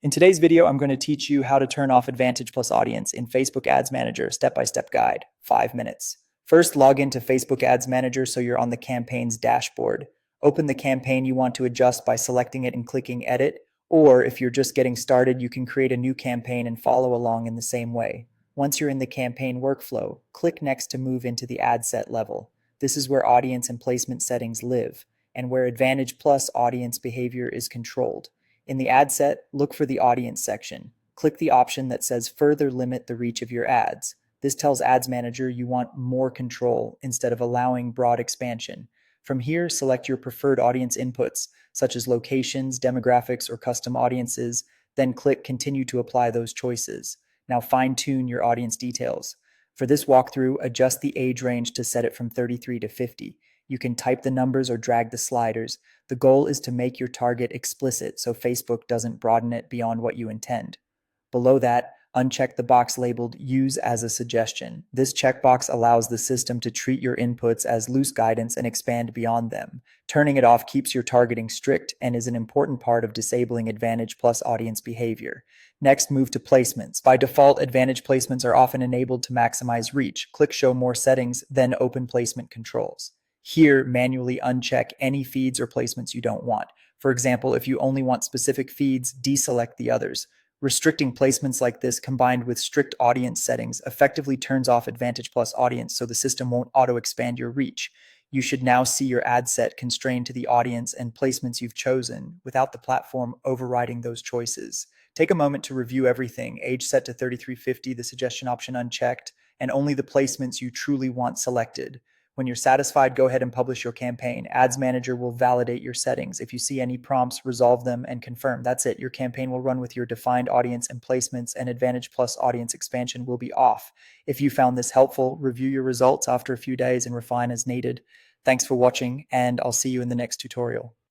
In today's video, I'm going to teach you how to turn off Advantage Plus Audience in Facebook Ads Manager step-by-step guide, 5 minutes. First, log into Facebook Ads Manager so you're on the campaign's dashboard. Open the campaign you want to adjust by selecting it and clicking Edit, or if you're just getting started, you can create a new campaign and follow along in the same way. Once you're in the campaign workflow, click Next to move into the ad set level. This is where audience and placement settings live, and where Advantage Plus audience behavior is controlled. In the ad set, look for the audience section. Click the option that says further limit the reach of your ads. This tells Ads Manager you want more control instead of allowing broad expansion. From here, select your preferred audience inputs, such as locations, demographics, or custom audiences, then click Continue to apply those choices. Now fine-tune your audience details. For this walkthrough, adjust the age range to set it from 33 to 50. You can type the numbers or drag the sliders. The goal is to make your target explicit so Facebook doesn't broaden it beyond what you intend. Below that, uncheck the box labeled Use as a Suggestion. This checkbox allows the system to treat your inputs as loose guidance and expand beyond them. Turning it off keeps your targeting strict and is an important part of disabling Advantage Plus audience behavior. Next, move to placements. By default, Advantage placements are often enabled to maximize reach. Click Show More Settings, then open Placement Controls. Here, manually uncheck any feeds or placements you don't want. For example, if you only want specific feeds, deselect the others. Restricting placements like this combined with strict audience settings effectively turns off Advantage Plus audience so the system won't auto-expand your reach. You should now see your ad set constrained to the audience and placements you've chosen without the platform overriding those choices. Take a moment to review everything, age set to 3350, the suggestion option unchecked, and only the placements you truly want selected. When you're satisfied, go ahead and publish your campaign. Ads Manager will validate your settings. If you see any prompts, resolve them and confirm. That's it. Your campaign will run with your defined audience and placements, and Advantage Plus audience expansion will be off. If you found this helpful, review your results after a few days and refine as needed. Thanks for watching, and I'll see you in the next tutorial.